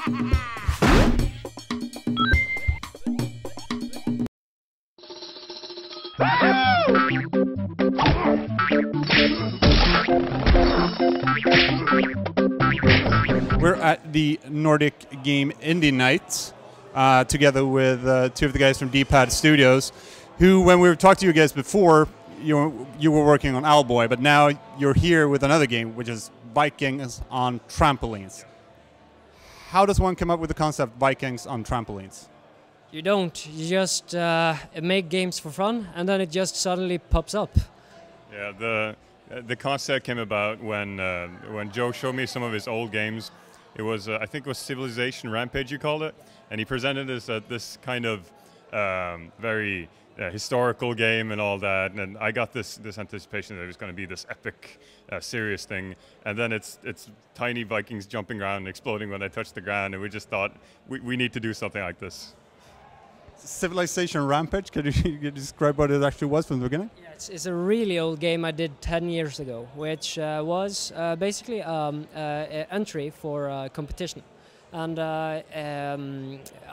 We're at the Nordic Game Indie Night together with two of the guys from D-Pad Studios, who, when we talked to you guys before, you were working on Owlboy, but now you're here with another game, which is Vikings on Trampolines. How does one come up with the concept Vikings on Trampolines? You don't. You just make games for fun, and then it just suddenly pops up. Yeah, the concept came about when Joe showed me some of his old games. It was I think it was Civilization Rampage, you called it, and he presented us this kind of very historical game and all that, and I got this anticipation that it was going to be this epic, serious thing, and then it's tiny Vikings jumping around and exploding when they touch the ground, and we just thought we need to do something like this. Civilization Rampage, could you describe what it actually was from the beginning? Yeah, it's a really old game I did 10 years ago, which was basically an entry for a competition. And I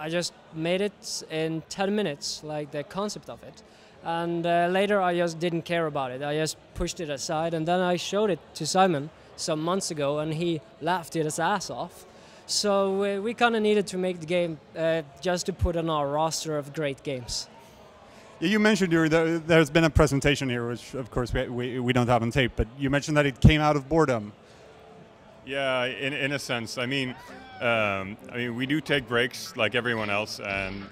just made it in 10 minutes, like the concept of it. And later I just didn't care about it. I just pushed it aside, and then I showed it to Simon some months ago, and he laughed his ass off. So we kind of needed to make the game just to put on our roster of great games. Yeah, you mentioned there's been a presentation here, which of course we don't have on tape, but you mentioned that it came out of boredom. Yeah, in a sense. I mean, we do take breaks like everyone else, and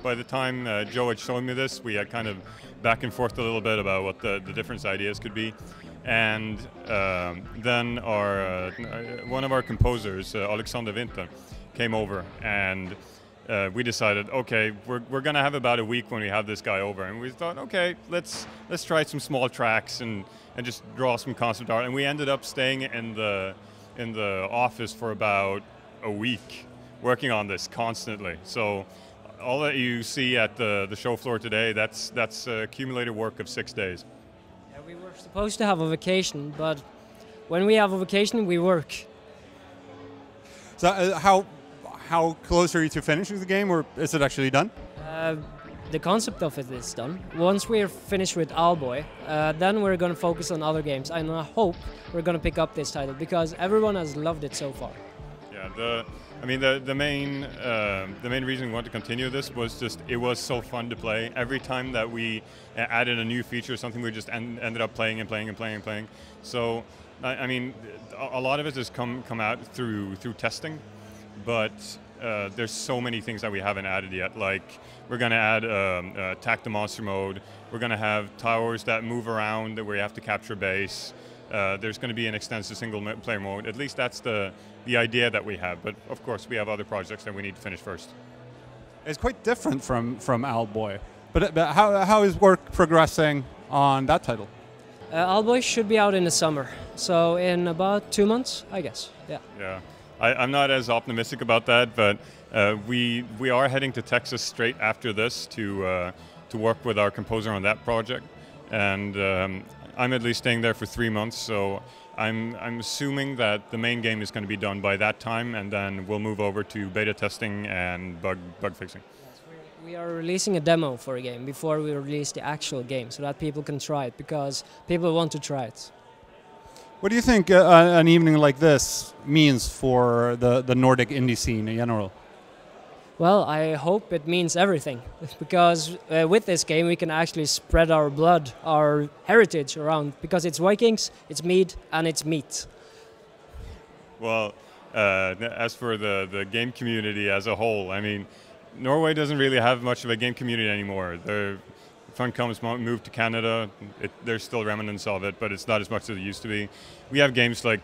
by the time Joe had shown me this, we had kind of back and forth a little bit about what the different ideas could be. And then one of our composers, Alexander Winter, came over, and we decided, okay, we're going to have about a week when we have this guy over, and we thought, okay, let's try some small tracks and just draw some concept art, and we ended up staying in the office for about a week, working on this constantly. So all that you see at the show floor today, that's accumulated work of 6 days. We were supposed to have a vacation, but when we have a vacation, we work. So how close are you to finishing the game, or is it actually done? The concept of it is done. Once we're finished with Owlboy, then we're going to focus on other games, and I hope we're going to pick up this title because everyone has loved it so far. Yeah, the main reason we wanted to continue this was just it was so fun to play. Every time that we added a new feature, something we just ended up playing and playing and playing and playing. So I mean, a lot of it has come out through testing, but there's so many things that we haven't added yet. Like we're going to add attack the monster mode. We're going to have towers that move around where you have to capture base. There's going to be an extensive single-player mode. At least that's the idea that we have. But of course, we have other projects that we need to finish first. It's quite different from Owlboy. But how is work progressing on that title? Owlboy should be out in the summer, so in about 2 months, I guess. Yeah. Yeah, I'm not as optimistic about that, but we are heading to Texas straight after this to work with our composer on that project, and I'm at least staying there for 3 months, so I'm assuming that the main game is going to be done by that time, and then we'll move over to beta testing and bug fixing. Yes, we are releasing a demo for a game before we release the actual game, so that people can try it, because people want to try it. What do you think an evening like this means for the Nordic indie scene in general? Well, I hope it means everything, because with this game we can actually spread our blood, our heritage around, because it's Vikings, it's mead, and it's meat. Well, as for the game community as a whole, I mean, Norway doesn't really have much of a game community anymore. Funcom's moved to Canada. There's still remnants of it, but it's not as much as it used to be. We have games like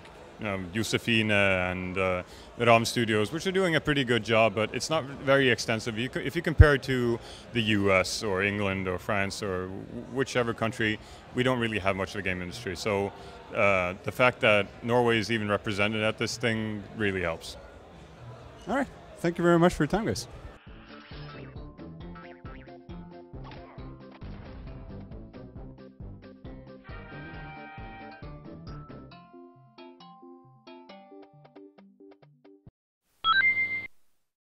Josefine and Ram Studios, which are doing a pretty good job, but it's not very extensive. If you compare it to the US or England or France or whichever country, we don't really have much of a game industry. So the fact that Norway is even represented at this thing really helps. All right. Thank you very much for your time, guys.